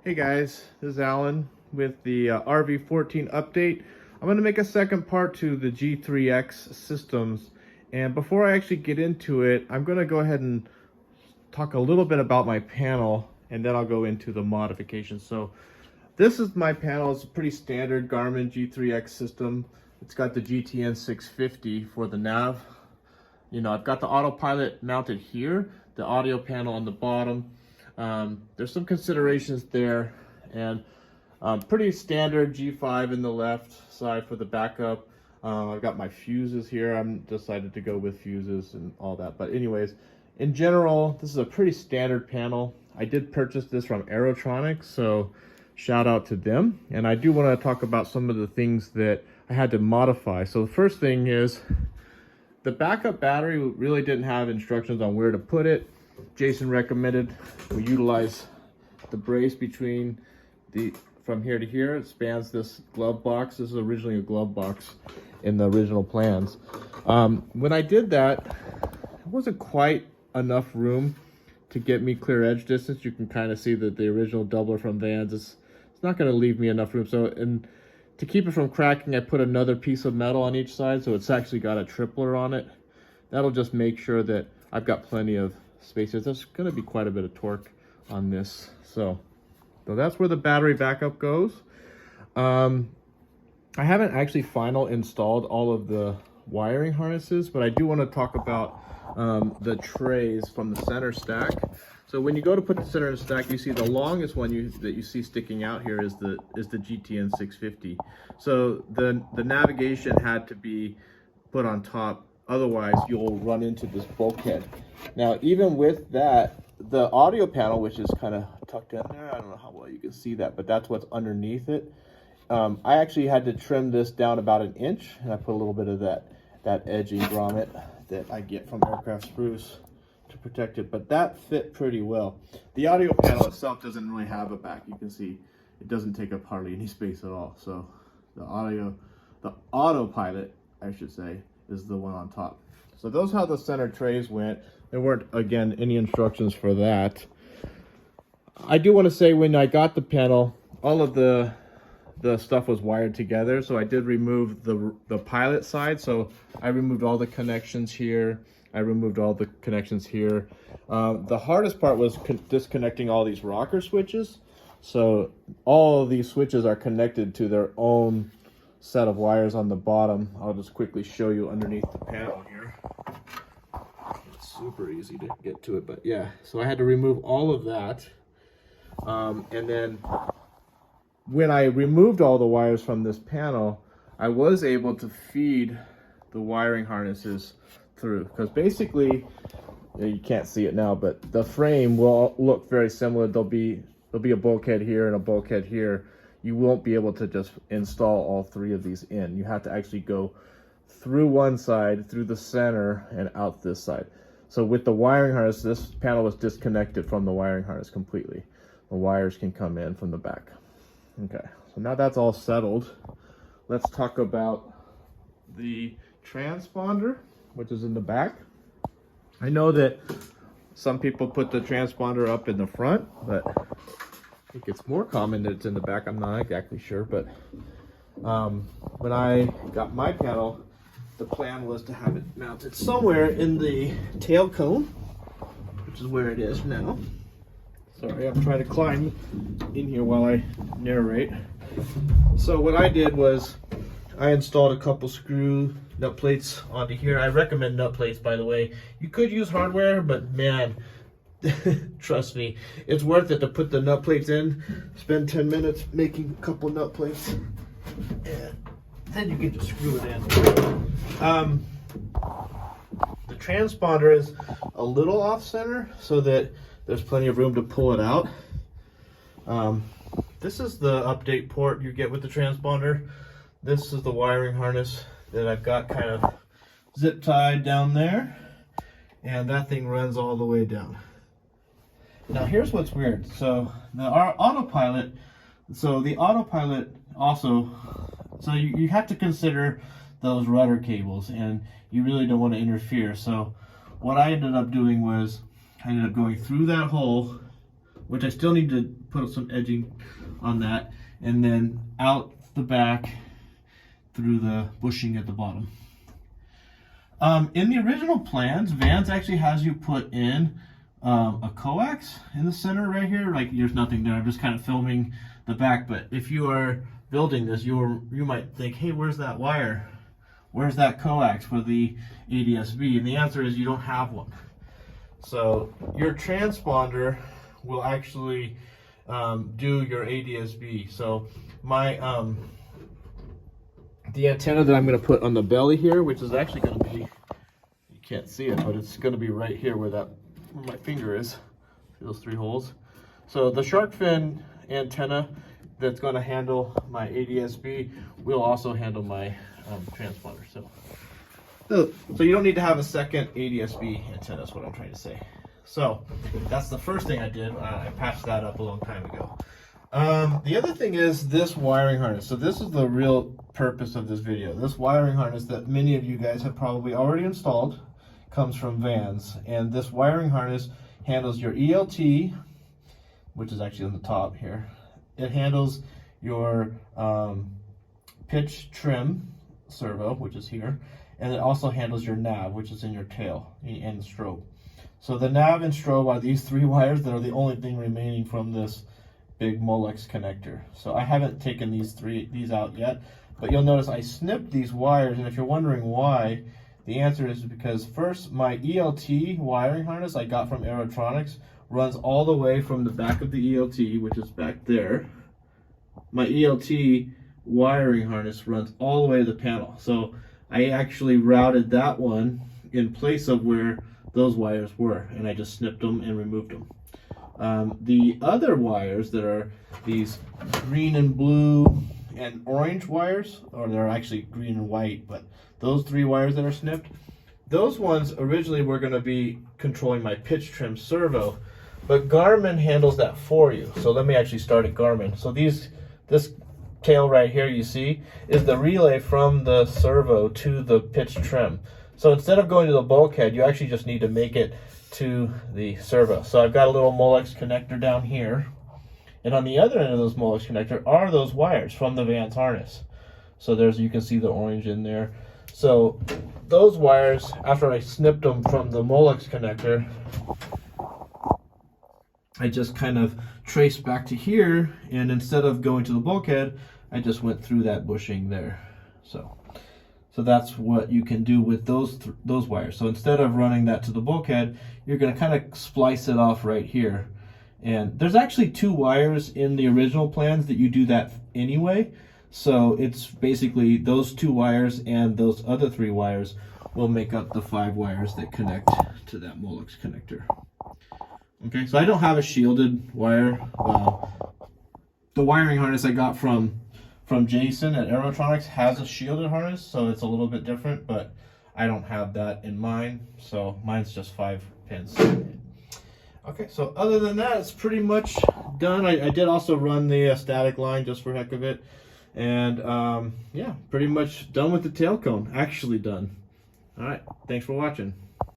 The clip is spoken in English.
Hey guys, this is Alan with the RV14 update. I'm going to make a second part to the G3x systems, and before I actually get into it, I'm going to go ahead and talk a little bit about my panel, and then I'll go into the modifications. So this is my panel. It's a pretty standard Garmin G3x system. It's got the GTN 650 for the nav. You know, I've got the autopilot mounted here, the audio panel on the bottom. There's some considerations there, and pretty standard G5 in the left side for the backup. I've got my fuses here. I'm decided to go with fuses and all that. But anyways, in general, this is a pretty standard panel. I did purchase this from Aerotronics, so shout out to them. And I do want to talk about some of the things that I had to modify. So the first thing is the backup battery really didn't have instructions on where to put it. Jason recommended we utilize the brace between from here to here. It spans this glove box. This is originally a glove box in the original plans. When I did that, it wasn't quite enough room to get me clear edge distance. You can kind of see that the original doubler from Vans it's not going to leave me enough room. So, and to keep it from cracking, I put another piece of metal on each side, so it's actually got a tripler on it. That'll just make sure that I've got plenty of space. There's going to be quite a bit of torque on this. So that's where the battery backup goes. I haven't actually final installed all of the wiring harnesses, but I do want to talk about the trays from the center stack. So when you go to put the center stack, you see the longest one that you see sticking out here is the GTN 650. So the navigation had to be put on top, otherwise you'll run into this bulkhead. Now even with that, the audio panel, which is kind of tucked in there, I don't know how well you can see that, but that's what's underneath it. I actually had to trim this down about 1 inch, and I put a little bit of that edging grommet that I get from Aircraft Spruce to protect it, but that fit pretty well. The audio panel itself doesn't really have a back. You can see it doesn't take up hardly any space at all. So the autopilot, I should say, is the one on top. So those are how the center trays went. There weren't, again, any instructions for that. I do want to say when I got the panel, all of the stuff was wired together, so I did remove the pilot side. So I removed all the connections here. I removed all the connections here. The hardest part was disconnecting all these rocker switches. So all of these switches are connected to their own set of wires on the bottom. I'll just quickly show you underneath the panel here. It's super easy to get to it, but yeah. So I had to remove all of that. And then when I removed all the wires from this panel, I was able to feed the wiring harnesses through, because basically, you can't see it now, but the frame will look very similar. There'll be a bulkhead here and a bulkhead here. You won't be able to just install all three of these in. You have to actually go through one side, through the center, and out this side. So with the wiring harness, this panel was disconnected from the wiring harness completely. The wires can come in from the back. Okay, so now that's all settled. Let's talk about the transponder, which is in the back. I know that some people put the transponder up in the front, but I think it's more common that it's in the back. I'm not exactly sure, but when I got my panel, the plan was to have it mounted somewhere in the tail cone, which is where it is now. Sorry, I'm trying to climb in here while I narrate. So what I did was I installed a couple screw nut plates onto here. I recommend nut plates, by the way. You could use hardware, but man, trust me, it's worth it to put the nut plates in, spend 10 minutes making a couple nut plates, and then you can just screw it in. The transponder is a little off center so that there's plenty of room to pull it out. This is the update port you get with the transponder. This is the wiring harness that I've got kind of zip tied down there, and that thing runs all the way down. Now here's what's weird. So our autopilot, also, so you have to consider those rudder cables, and you really don't want to interfere. So what I ended up doing was I ended up going through that hole which I still need to put some edging on that, and then out the back through the bushing at the bottom. In the original plans, Vans actually has you put in a coax in the center right here. Like, there's nothing there. I'm just kind of filming the back. But if you are building this, you might think, hey, where's that wire? Where's that coax for the ADS-B? And the answer is you don't have one. So your transponder will actually do your ADS-B. So my the antenna that I'm going to put on the belly here, which is actually going to be, you can't see it, but it's going to be right here where my finger is. See those 3 holes? So the shark fin antenna that's going to handle my ADS-B will also handle my transponder. So you don't need to have a second ADS-B antenna, is what I'm trying to say. So that's the first thing I did. I patched that up a long time ago. The other thing is this wiring harness. So this is the real purpose of this video. This wiring harness that many of you guys have probably already installed comes from Vans. And this wiring harness handles your ELT, which is actually on the top here. It handles your pitch trim servo, which is here. And it also handles your nav, which is in your tail and the strobe. So the nav and strobe are these 3 wires that are the only thing remaining from this big Molex connector. So I haven't taken these out yet, but you'll notice I snipped these wires, and if you're wondering why, the answer is because first, my ELT wiring harness I got from Aerotronics runs all the way from the back of the ELT, which is back there. My ELT wiring harness runs all the way to the panel. So I actually routed that one in place of where those wires were, and I just snipped them and removed them. The other wires that are these green and blue and orange wires, or they're actually green and white, but those 3 wires that are snipped, those ones originally were going to be controlling my pitch trim servo, but Garmin handles that for you. So let me actually start at Garmin. So this tail right here you see is the relay from the servo to the pitch trim. So instead of going to the bulkhead, you actually just need to make it to the servo. So I've got a little Molex connector down here, and on the other end of those Molex connector are those wires from the Vans harness. So you can see the orange in there. So those wires, after I snipped them from the Molex connector, I just kind of traced back to here, and instead of going to the bulkhead, I just went through that bushing there. So that's what you can do with those wires. So instead of running that to the bulkhead, you're going to kind of splice it off right here. And there's actually 2 wires in the original plans that you do that anyway. So it's basically those 2 wires and those other 3 wires will make up the 5 wires that connect to that Molex connector. Okay, so I don't have a shielded wire. The wiring harness I got from Jason at Aerotronics has a shielded harness, so it's a little bit different, but I don't have that in mine, so mine's just 5 pins. Okay, so other than that, it's pretty much done. I did also run the static line just for heck of it, and yeah, pretty much done with the tail cone. Actually done. All right, thanks for watching.